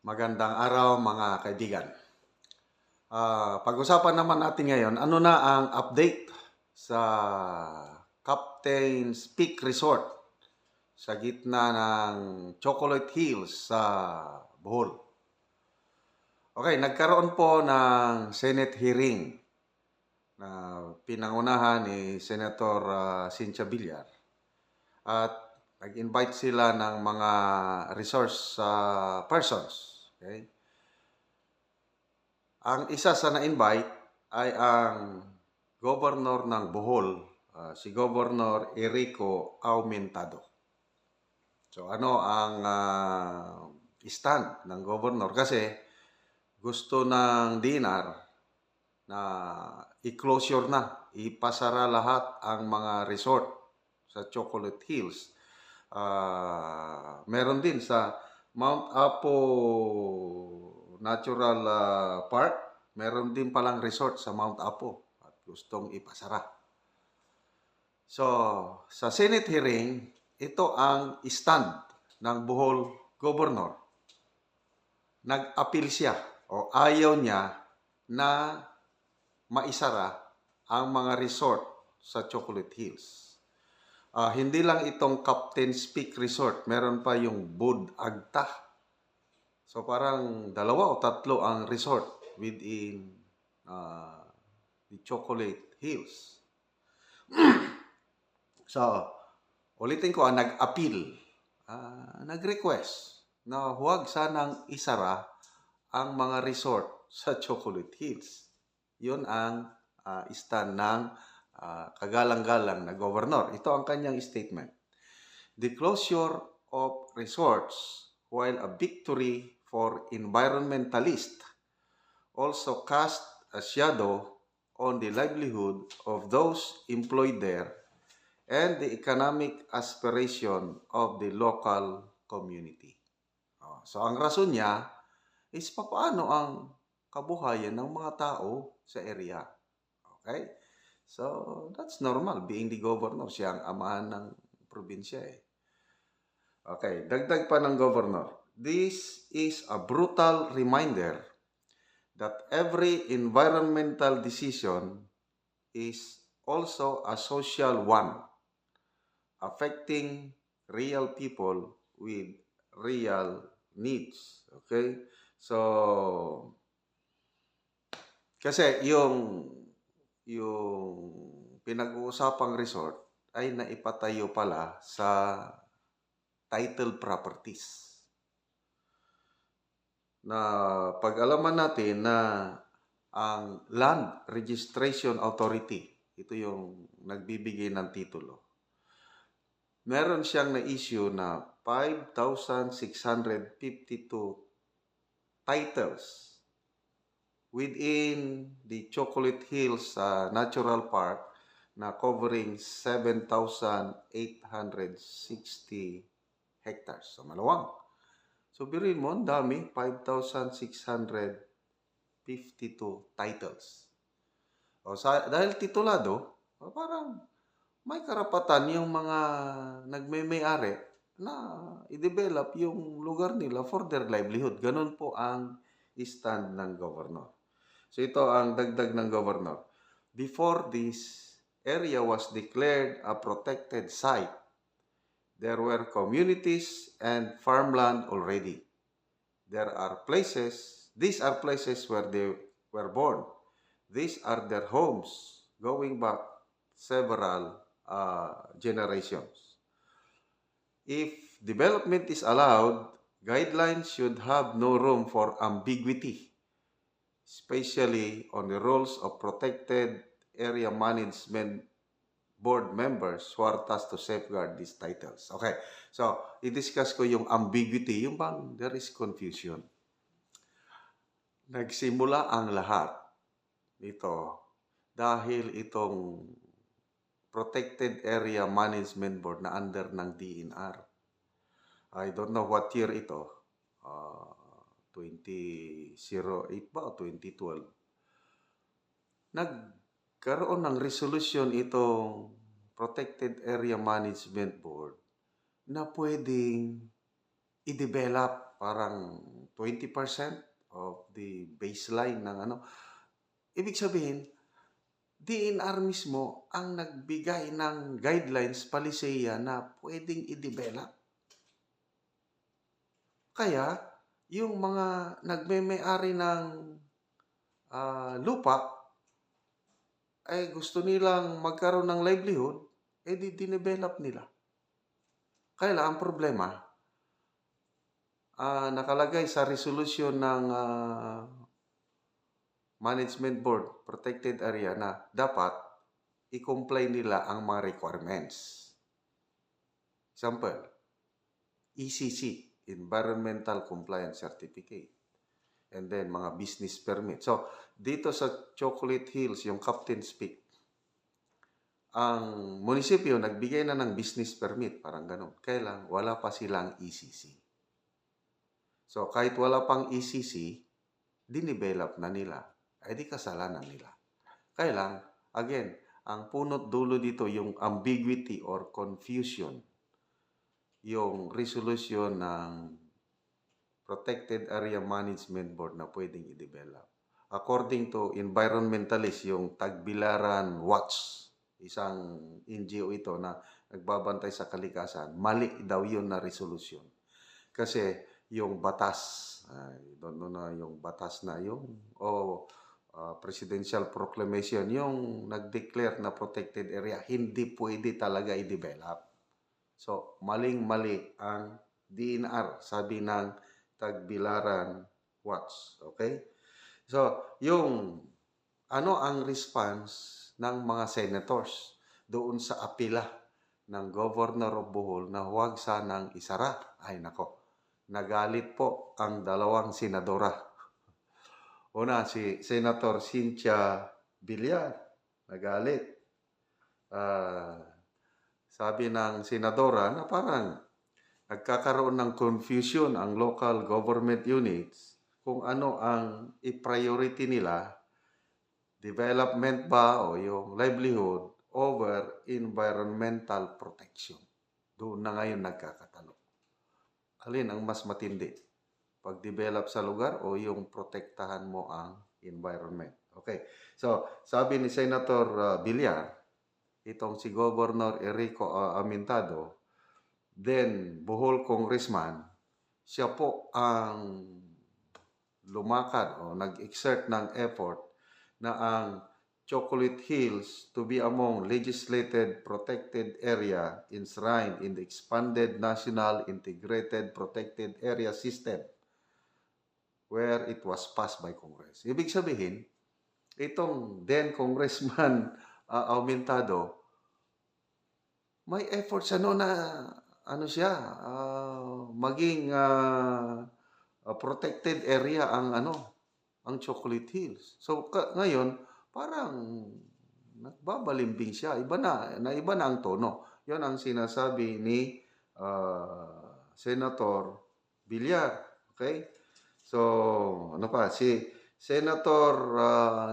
Magandang araw mga kaibigan. Pag-usapan naman natin ngayon, ano na ang update sa Captain's Peak Resort sa gitna ng Chocolate Hills sa Bohol. Okay, nagkaroon po ng Senate hearing na pinangunahan ni Senator Cynthia Villar. At nag-invite sila ng mga resource persons. Okay? Ang isa sa na-invite ay ang Governor ng Bohol, si Governor Enrico Aumentado. So ano ang stand ng Governor? Kasi gusto ng DNR na i-closure na, ipasara lahat ang mga resort sa Chocolate Hills. Meron din sa Mount Apo Natural Park, meron din palang resort sa Mount Apo at gustong ipasara. So, sa Senate hearing, ito ang stand ng Bohol Governor. Nag-appeal siya o ayaw niya na maisara ang mga resort sa Chocolate Hills. Hindi lang itong Captain's Peak Resort, meron pa yung Bud Agta. So parang dalawa o tatlo ang resort within the Chocolate Hills. So, ulitin ko, nag-appeal, nag-request na huwag sanang isara ang mga resort sa Chocolate Hills. Yun ang stand ng kagalang-galang na governor. Ito ang kanyang statement. The closure of resorts, while a victory for environmentalists, also cast a shadow on the livelihood of those employed there and the economic aspiration of the local community. So ang rason niya is paano ang kabuhayan ng mga tao sa area. Okay? So that's normal. Being the governor, siya ang amahan ng probinsya eh. Okay, dagdag pa ng governor. This is a brutal reminder that every environmental decision is also a social one, affecting real people with real needs. Okay? So, kasi yung pinag-uusapang resort ay naipatayo pala sa title properties. Na pag-alaman natin na ang Land Registration Authority, ito yung nagbibigay ng titulo, meron siyang na-issue na 5,652 titles within the Chocolate Hills Natural Park na covering 7,860 hectares. So, malawang. So, biruin mo, ang dami, 5,652 titles. Dahil titulado, parang may karapatan yung mga nagme-may-ari na i-develop yung lugar nila for their livelihood. Ganun po ang stand ng governor. So, ito ang dagdag ng governor. Before this area was declared a protected site, there were communities and farmland already. These are places where they were born. These are their homes going back several generations. If development is allowed, guidelines should have no room for ambiguity, especially on the roles of protected area management board members who are tasked to safeguard these titles. Okay, so i-discuss ko yung ambiguity, yung bang there is confusion. Nagsimula ang lahat nito dahil itong Protected Area Management Board na under ng DNR. I don't know what year ito, 2008 ba o 2012. Nagkaroon ng resolution itong Protected Area Management Board na pwedeng i-develop parang 20% of the baseline ng ano. Ibig sabihin, DNR mismo ang nagbigay ng guidelines, palisiya na pwedeng i-develop. Kaya, yung mga nagme-may-ari ng lupa, ay gusto nilang magkaroon ng livelihood, di-develop nila. Kaya lang, ang problema, nakalagay sa resolution ng Management Board, Protected Area na dapat i-comply nila ang mga requirements. Example, ECC, Environmental Compliance Certificate. And then, mga business permit. So, dito sa Chocolate Hills, yung Captain's Peak, ang munisipyo nagbigay na ng business permit, parang ganun. Kaya lang, wala pa silang ECC. So, kahit wala pang ECC, dinevelop na nila. Ay di kasalanan nila. Kaya lang, again, ang punot dulo dito, yung ambiguity or confusion, yung resolution ng Protected Area Management Board na pwedeng i-develop. According to environmentalist, yung Tagbilaran Watch, isang NGO ito na nagbabantay sa kalikasan, mali daw yun na resolution. Kasi yung batas, I don't know na yung batas na yung, presidential proclamation, yung nag-declare na protected area, hindi pwede talaga i-develop. So, maling-mali ang DNR, sabi ng Tagbilaran Watch. Okay? So, yung ano ang response ng mga senators doon sa apila ng Governor of Bohol na huwag sanang isara? Ay nako, nagalit po ang dalawang senadora. Una, si Senator Cynthia Villar, nagalit. Sabi ng senadora na parang nagkakaroon ng confusion ang local government units kung ano ang i-priority nila, development ba o yung livelihood over environmental protection. Doon na ngayon nagkakatanong. Alin ang mas matindi? Pag-develop sa lugar o yung protektahan mo ang environment? Okay. So, sabi ni Senator Villar, itong si Governor Enrico Amintado, then Bohol Congressman, siya po ang lumakad o nag-exert ng effort na ang Chocolate Hills to be among legislated protected area enshrined in the expanded National Integrated Protected Area System where it was passed by Congress. Ibig sabihin, itong then Congressman Aumentado, may effort siya no na ano siya, maging protected area ang ang Chocolate Hills. So ngayon, parang nagbabalimbing siya. Iba na ang tono. 'Yon ang sinasabi ni Senator Villar. Okay? So, ano pa? Si Senator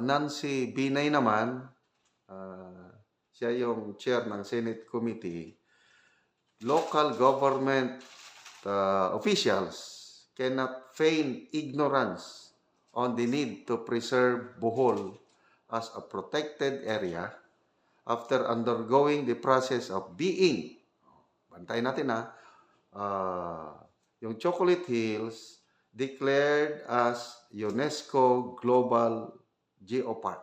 Nancy Binay naman, siya yung chair ng Senate Committee. Local government officials cannot feign ignorance on the need to preserve Bohol as a protected area after undergoing the process of being, bantayin natin yung Chocolate Hills declared as UNESCO Global Geopark.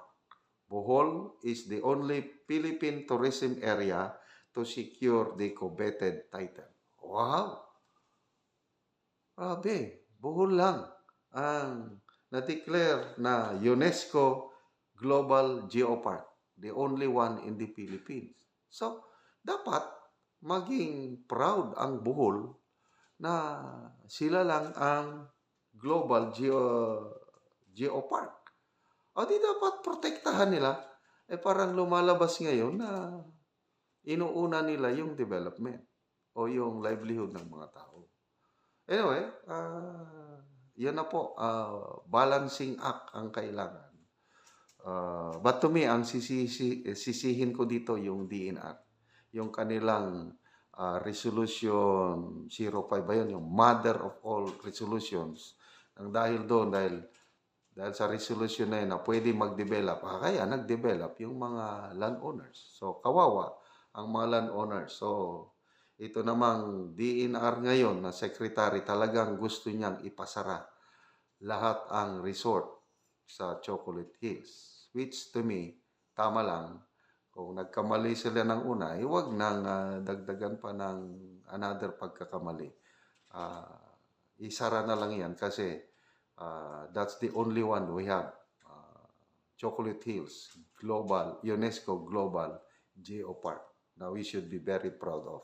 Bohol is the only Philippine tourism area to secure the coveted title. Wow! Grabe, Bohol lang ang na-declare na UNESCO Global Geopark, the only one in the Philippines. So, dapat maging proud ang Bohol na sila lang ang Global Geopark. O di dapat protektahan nila. Parang lumalabas ngayon na inuuna nila yung development o yung livelihood ng mga tao. Anyway, yan na po, balancing act ang kailangan. But to me, ang sisihin ko dito yung DNR. Yung kanilang Resolution 05 ba yun? Yung mother of all resolutions. Ang dahil doon, dahil sa resolution na yun na pwede mag-develop, kaya nag-develop yung mga landowners. So, kawawa ang mga landowners. So, ito namang DNR ngayon na secretary talagang gusto niyang ipasara lahat ang resort sa Chocolate Hills. Which to me, tama lang. Kung nagkamali sila ng una, huwag nang dagdagan pa ng another pagkakamali. Isara na lang yan kasi that's the only one we have. Chocolate Hills, Global, UNESCO Global Geopark. Now we should be very proud of.